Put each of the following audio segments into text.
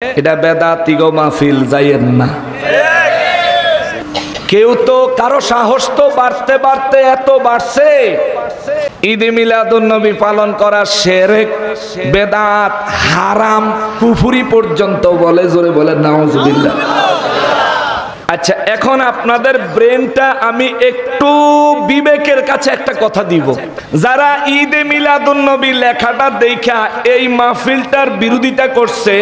এটা বেদাতি গো মাহফিল যাইয়েন না। কেউ তো কারো সাহস তো বাড়তে বাড়তে এত বাড়ছে, ঈদে মিলাদুন নবী পালন করা শিরক, বেদাত, হারাম, কুফরি পর্যন্ত বলে। জোরে বলে নাউজুবিল্লাহ। আচ্ছা, এখন আপনাদের ব্রেনটা আমি একটু বিবেকের কাছে একটা কথা দিব। যারা ঈদে মিলাদুন নবী লেখাটা দেখা এই মাহফিলটার বিরোধিতা করছে,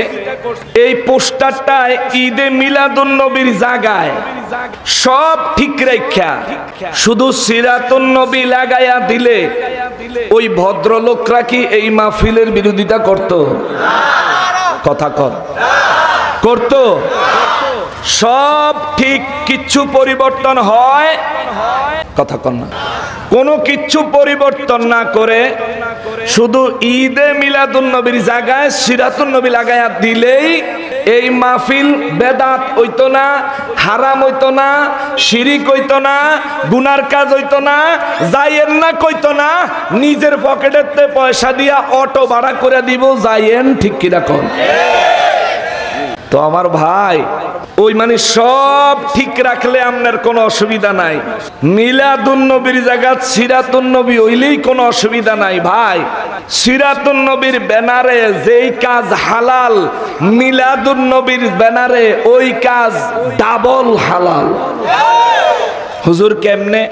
এই পোস্টারটায় ঈদে মিলাদুন নবীর জায়গায় সব ঠিক রেখা শুধু সিরাতুন নবী লাগাইয়া দিলে ওই ভদ্রলোকরা কি এই মাহফিলের বিরোধিতা করত? কথা কর, করত? সব ঠিক, কিচ্ছু পরিবর্তন হয়? কথা কর না। কোনো কিচ্ছু পরিবর্তন না করে শুধু ঈদে মিলাদুন নবীর জায়গায় সিরাতুন নবী লাগাইয়া দিলেই এই মাহফিল বেদাত হইতো না, হারাম হইতো না, শিরিক হইতো না, গুনার কাজ হইতো না, যাইয়েন না কইতো না, নিজের পকেটেতে পয়সা দিয়া অটো ভাড়া করে দিব, যাইয়েন। ঠিক কি রাখুন? তো আমার ভাই, ওই মানে সব ঠিক রাখলে আপনার কোনো অসুবিধা নাই। মিলাদুন নবীর জায়গা সিরাতুন নবী হইলেই কোনো অসুবিধা নাই ভাই। সিরাতুন নবীর ব্যানারে যেই কাজ হালাল, মিলাদুন নবীর ব্যানারে ওই কাজ ডাবল হালাল। হুজুর কেমনে?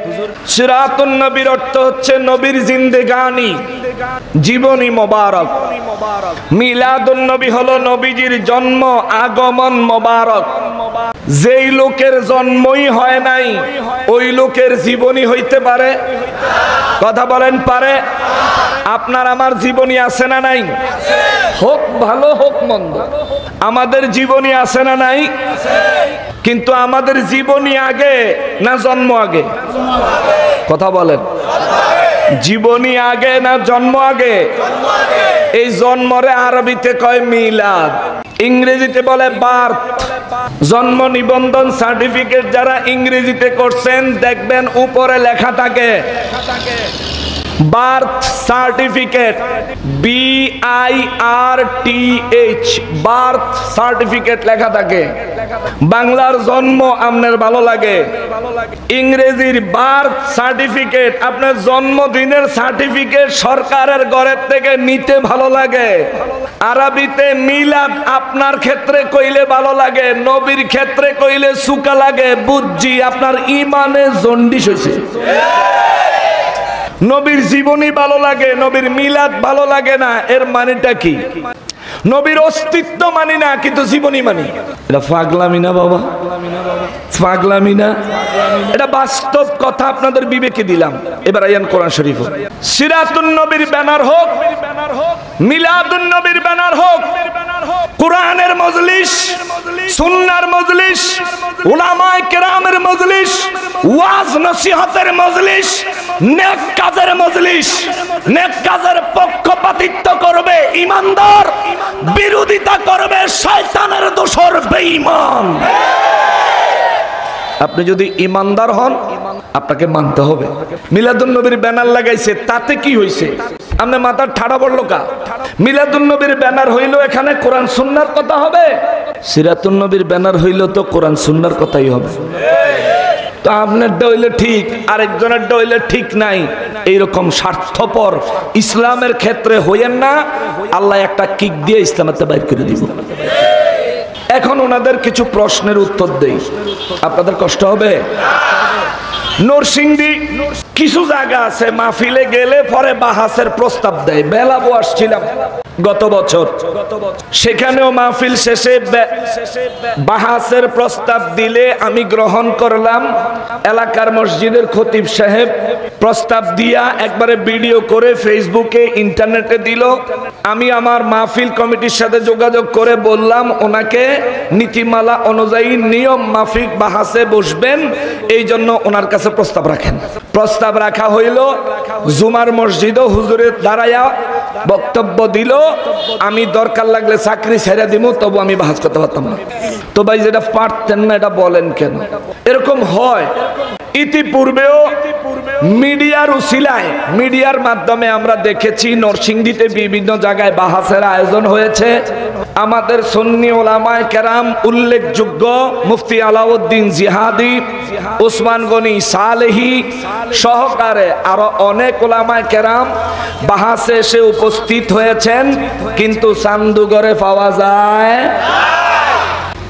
সিরাতুন নবীর অর্থ হচ্ছে নবীর জিন্দেগানি, জীবনী মোবারক। মিলাদুন নবী হলো নবীজির জন্ম, আগমন মোবারক। যেই লোকের জন্মই হয় নাই ওই লোকের জীবনী হইতে পারে? কথা বলেন, পারে? আপনার আমার জীবনী আছে না নাই? হোক ভালো হোক মন্দ, আমাদের জীবনী আছে না নাই? কিন্তু আমাদের জীবনী আগে না জন্ম আগে? কথা বলেন, জীবনী আগে না জন্ম আগে? এই জন্মরে আরবিতে কয় মিলাদ, ইংরেজিতে বলে বার্থ। জন্ম নিবন্ধন সার্টিফিকেট যারা ইংরেজিতে করছেন দেখবেন উপরে লেখা থাকে birth certificate, BIRTH, birth certificate লেখা থাকে। বাংলার জন্ম আপনার ভালো লাগে, ইংরেজির বার্থ সার্টিফিকেট, আপনার জন্মদিনের সার্টিফিকেট সরকারের ঘরের থেকে নিতে ভালো লাগে। আরবিতে মিলাদ আপনার ক্ষেত্রে কইলে ভালো লাগে, নবীর ক্ষেত্রে কইলে সুকা লাগে। বুঝছি আপনার ইমানে জন্ডিস হয়েছে। নবীর জীবনী ভালো লাগে, নবীর মিলাদ ভালো লাগে না, এর মানেটা কি? নবীর অস্তিত্ব মানি না কিন্তু জীবনী মানি। এটা পাগলামি না বাবা? পাগলামি না? এটা বাস্তব কথা আপনাদের বিবেকে দিলাম। এবার আয়ান কোরআন শরীফ। সিরাতুন নবীর ব্যানার হোক, মিলাদুন নবীর ব্যানার হোক, কোরআনের মজলিস, সুন্নাহর মজলিস, উলামায়ে কেরামের মজলিস, ওয়াজ নসিহতের মজলিস, নেক কাজের মজলিস। নেক কাজের পক্ষপাতিত্ব করবে ঈমানদার, বিরোধিতা করবে শয়তানের দোসর বেঈমান। আপনি যদি ঈমানদার হন আপনাকে মানতে হবে। মিলাদুন নবীর ব্যানার লাগাইছে, তাতে কি হইছে? আপনি মাথার ঠাড়া পড়লো কা? মিলাদুন নবীর ব্যানার হইলো এখানে কোরআন সুন্নাহর কথা হবে, সিরাতুন নবীর ব্যানার হইলো তো কোরআন সুন্নাহর কথাই হবে। তো আপনারটা হইলে ঠিক, আরেকজনেরটা হইলে ঠিক নাই। এইরকম স্বার্থপর ইসলামের ক্ষেত্রে হইয়েন না, আল্লাহ একটা কিক দিয়ে ইসলামেতে বাইর করে দিব। এখন ওনাদের কিছু প্রশ্নের উত্তর দেই, আপনাদের কষ্ট হবে। নরসিংদী কিছু জায়গা আছে মাহফিলে গেলে পরে বাহাসের প্রস্তাব দেয়। বেলাবো আসছিলাম গত বছর, সেখানেও মাহফিল শেষে বাহাসের প্রস্তাব দিলে আমি গ্রহণ করলাম। এলাকার মসজিদের খতিব সাহেব প্রস্তাব দিয়া একবারে ভিডিও করে ফেসবুকে ইন্টারনেটে দিল। আমি আমার মাহফিল কমিটির সাথে যোগাযোগ করে বললাম ওনাকে নীতিমালা অনুযায়ী নিয়ম মাফিক বাহাসে বসবেন, এই জন্য ওনার কাছে প্রস্তাব রাখেন। প্রস্তাব রাখা হইল, জুমার মসজিদও হুজুরের দাঁড়ায়া বক্তব্য দিল। আমি দরকার লাগলে চাকরি ছেড়ে দিব, তবু আমি বাহাস করতে পারতাম না। তো ভাই যেটা পারতেন না এটা বলেন কেন? এরকম হয়। ইতিপূর্বেও মিডিয়ার উসিলায়, মিডিয়ার মাধ্যমে আমরা দেখেছি নরসিংদীতে বিভিন্ন জায়গায় বাহাসের আয়োজন হয়েছে। আমাদের সুন্নি ওলামায়ে কেরাম উল্লেখযোগ্য মুফতি আলাউদ্দিন জিহাদি, উসমান গনি সালেহি সহকারে আরো অনেক ওলামায়ে কেরাম বাহাসে এসে উপস্থিত হয়েছেন, কিন্তু চান্দুগড়ে পাওয়া যায়।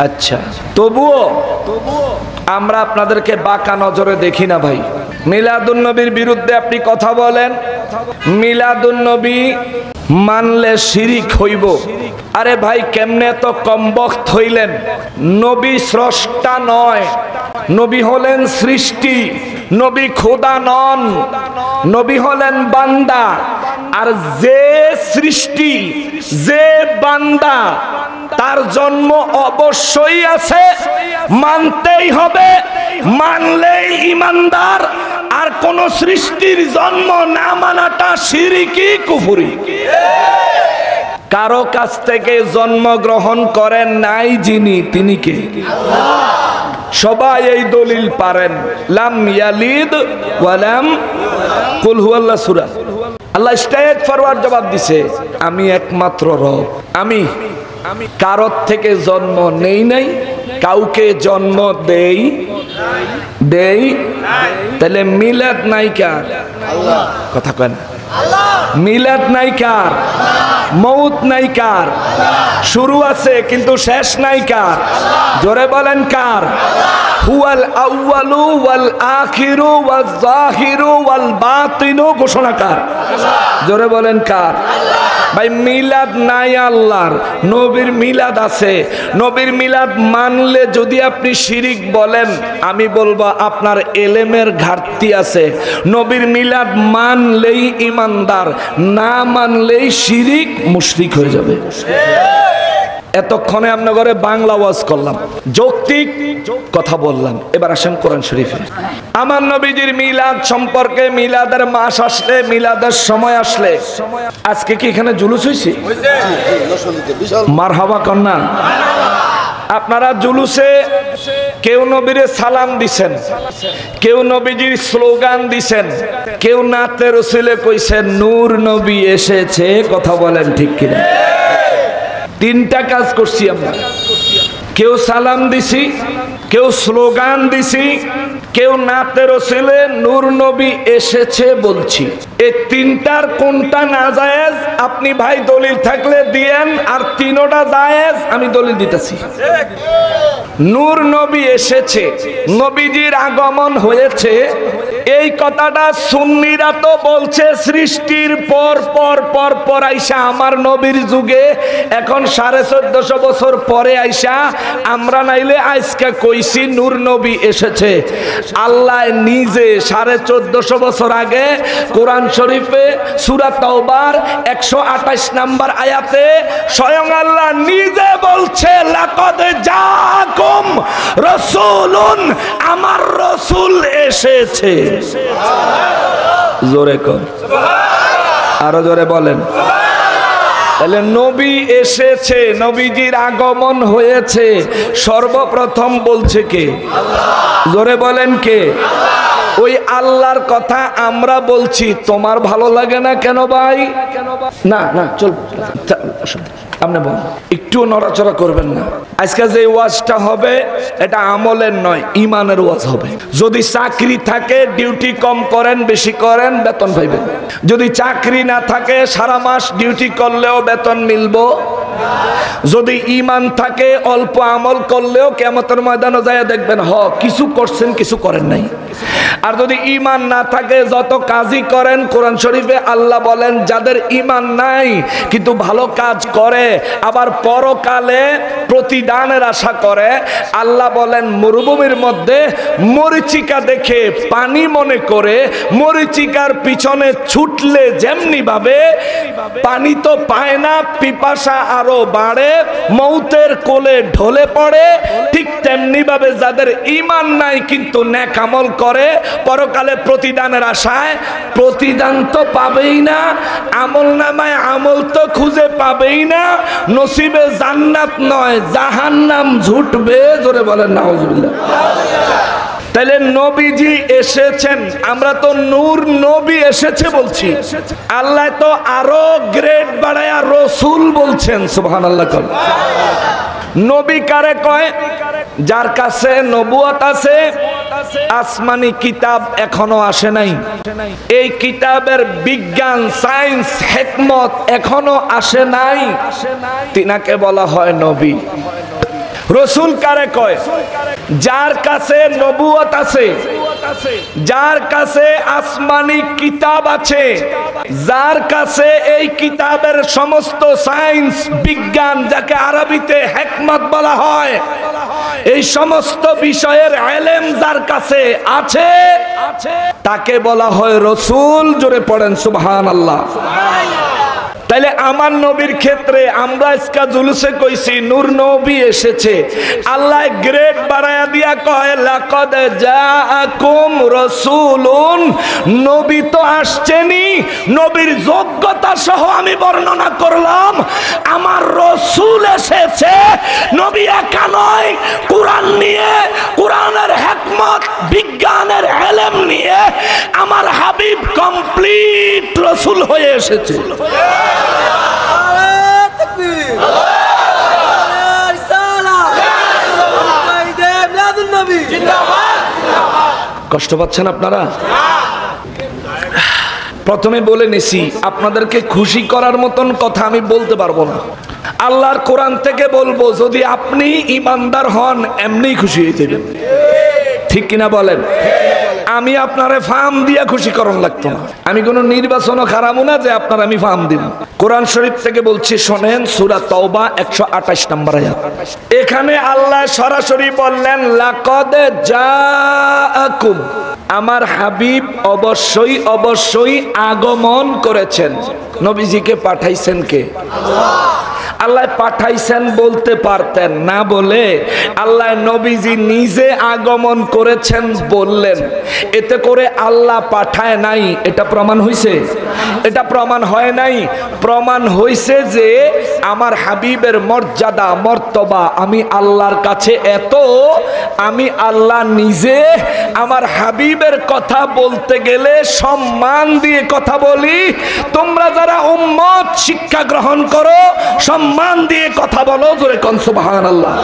আচ্ছা, তবুও আমরা আপনাদেরকে বাঁকা নজরে দেখি না ভাই। মিলাদুন নবীর বিরুদ্ধে আপনি কথা বলেন, মিলাদুন নবী মানলে শিরিক হইব। আরে ভাই, কেমনে তো কমবখ্ত হইলেন? নবী স্রষ্টা নয়, নবী হলেন সৃষ্টি, নবী খোদা নন, নবী হলেন বান্দা। আর যে সৃষ্টি, যে বান্দা, তার জন্ম অবশ্যই আছে, মানতেই হবে, মানলেই ইমানদার। আর কোন সৃষ্টির জন্ম না মানাটা শিরকি কুফরি। কারো কাছ থেকে জন্মগ্রহণ করেন নাই যিনি, তিনি কে? সবাই এই দলিল পারেন, লাম ইয়ালিদ ওয়া লাম কুল হুয়াল্লাহ সূরা। আল্লাহ স্ট্রেট ফরওয়ার্ড জবাব দিছে, আমি একমাত্র রব, আমি কারোর থেকে জন্ম নেই নাই, কাউকে জন্ম দেই দেই। তাহলে মিলাদ নাই কার? কথা কেন? মিলাদ নাই কার? মউত নাই কার? শুরু আছে কিন্তু শেষ নাই কার? জোরে বলেন কার? হুয়াল আউয়ালু ওয়াল আখিরু ওয়াজ যাহিরু ওয়াল বাতিনু, ঘোষণা কার? জোরে বলেন কার? ভাই, মিলাদ নাই আল্লাহর, নবীর মিলাদ আছে। নবীর মিলাদ মানলে যদি আপনি শিরিক বলেন, আমি বলবো আপনার এলেমের ঘাটতি আছে। নবীর মিলাদ মানলেই ইমানদার, না মানলেই শিরিক, মুশরিক হয়ে যাবে। এতক্ষণে আপনার ঘরে বাংলা ওয়াজ করলাম, যৌক্তিক কথা বললাম। এবার আসেন কোরআন শরীফে। আমার নবীজির মিলাদ সম্পর্কে, মিলাদের মাস আসলে, মিলাদের সময় আসলে, আজকে কি এখানে জুলুস হয়েছে? মারহাবা কন্যা। আপনারা জুলুসে কেউ নবীরে সালাম দিছেন, কেউ নবীজির স্লোগান দিছেন, কেউ নাতে রসুলে কইছেন নূর নবী এসেছে। কথা বলেন ঠিক কিনা? তিনটা কাজ করছি আমরা। কেউ সালাম দিছি, কেউ স্লোগান দিছি, কেউ নাতে রসুলে নূর নবী এসেছে বলছি। এই তিনটার কোনটা না জায়েজ? আপনি ভাই দলিল থাকলে দিয়েন, আর তিনোটা জায়েজ, আমি দলিল দিতেছি। নূর নবী এসেছে, নবীজির আগমন হয়েছে, এই কথাটা সুন্নিরা তো বলছে সৃষ্টির পর পর পর পর আইসা, আমার নবীর যুগে এখন 1450 বছর পরে আইসা আমরা নাইলে আজকে কইছি নূর নবী এসেছে। আল্লাহ নিজে 1450 বছর আগে কোরআন শরীফে সূরা তাওবার 128 নম্বর আয়াতে স্বয়ং আল্লাহ নিজে বলছে, লাকাদ জাআকুম রাসূলুন, আমার রাসূল এসেছে। জোরে কর, আরো জোরে বলেন। তাহলে নবী এসেছে, নবীজির আগমন হয়েছে, সর্বপ্রথম বলছে কে? জোরে বলেন কে? ওই আল্লাহর কথা আমরা বলছি, তোমার ভালো লাগে না কেন ভাই? না না, চল আপনি বল, একটু নড়াচড়া করবেন না। আজকে যে ওয়াজটা হবে এটা আমলের নয়, ইমানের ওয়াজ হবে। যদি চাকরি থাকে ডিউটি কম করেন, বেশি করেন, বেতন পাইবেন। যদি চাকরি না থাকে সারা মাস ডিউটি করলেও বেতন মিলবো। যদি ইমান থাকে অল্প আমল করলেও কিয়ামতের ময়দানে যায় দেখবেন কিছু করছেন, কিছু করেন নাই। আর যদি ইমান না থাকে যত কাজই করেন, কোরআন শরীফে আল্লাহ বলেন যাদের ইমান নাই কিন্তু ভালো কাজ করে, আবার পরকালে প্রতিদানের আশা করে, আল্লাহ বলেন মরুভূমির মধ্যে মরিচিকা দেখে পানি মনে করে মরিচিকার পিছনে ছুটলে যেমনি ভাবে পানি তো পায় না, পিপাসা আরো বাড়ে, মৌতের কোলে ঢলে পড়ে, ঠিক তেমনি ভাবে যাদের ইমান নাই কিন্তু নেক আমল করে, পরকালে প্রতিদানের আশায় প্রতিদান তো পাবেই না, আমল নামায় আমল তো খুঁজে পাবেই না, নসিবে জান্নাত নয় জাহান্নাম ঝুটবে। জোরে বলেন নাউজুবিল্লাহ। তাহলে নবীজি এসেছেন, আমরা তো নূর নবী এসেছে বলছি, আল্লাহ তো আরো গ্রেড বাড়ায়া রসুল বলছেন। সুবহানাল্লাহ। নবী কারে কয়? যার কাছে নবুয়ত আছে, আসমানি কিতাব এখনো আসে নাই, এই কিতাবের বিজ্ঞান, সায়েন্স, হিকমত এখনো আসে নাই, তিনাকে বলা হয় নবী। রসুল কারে কয়? যার কাছে নবুয়ত আছে, যার কাছে আসমানি কিতাব আছে, যার কাছে এই কিতাবের সমস্ত সায়েন্স, বিজ্ঞান, যাকে আরবিতে হিকমত বলা হয়, এই সমস্ত বিষয়ের ইলম যার কাছে আছে, তাকে বলা হয় রসুল। জোরে পড়েন সুবহানাল্লাহ। তাইলে আমার নবীর ক্ষেত্রে আমরা আজকে জুলুসে কইছি নূর নবী এসেছে, আল্লাহ গ্রেড বাড়ায়া দিয়া কয় লাকাদ জাআকুম রাসূলুন, নবী তো আসছেনই, নবীর যোগ্যতা সহ আমি বর্ণনা করলাম, আমার রসূল এসেছে। নবী একা নয়, কোরআন নিয়ে, কোরআনের হিকমত, বিজ্ঞানের ইলম নিয়ে আমার হাবিব কমপ্লিট রসূল হয়ে এসেছে। কষ্ট পাচ্ছেন আপনারা? প্রথমে বলে নিছি, আপনাদেরকে খুশি করার মতন কথা আমি বলতে পারবো না। আল্লাহর কোরআন থেকে বলবো, যদি আপনি ইমানদার হন এমনি খুশি হয়ে যাবেন। ঠিক কিনা বলেন? আমি আপনারে ফার্ম দিয়া খুশি করন লাগতো না। আমি কোনো নির্বাচনও খারাপ না যে আপনার আমি ফার্ম দিব। কোরআন শরীফ থেকে বলছি, শোনেন, সূরা তাওবা 128 নম্বর আয়াত। এখানে আল্লাহ সরাসরি বললেন লাকাদ জাআকুম, আমার হাবিব অবশ্যই অবশ্যই আগমন করেছেন। নবীজিকে পাঠাইছেন কে? আল্লাহ পাঠাইছেন বলতে পারতেন না, বলে আল্লাহ নবীজি নিজে আগমন করেছেন বললেন। এতে করে আল্লাহ পাঠায় নাই, এটা প্রমাণ হইছে? এটা প্রমাণ হয় নাই। প্রমাণ হইছে যে আমার হাবিবের মর্যাদা, মর্তবা আমি আল্লাহর কাছে এত, আমি আল্লাহ নিজে আমার হাবিবের কথা বলতে গেলে সম্মান দিয়ে কথা বলি। তোমরা যারা উম্মত শিক্ষা গ্রহণ করো, সম্মান দিয়ে কথা বলো। জোরে কোন সুবহানাল্লাহ।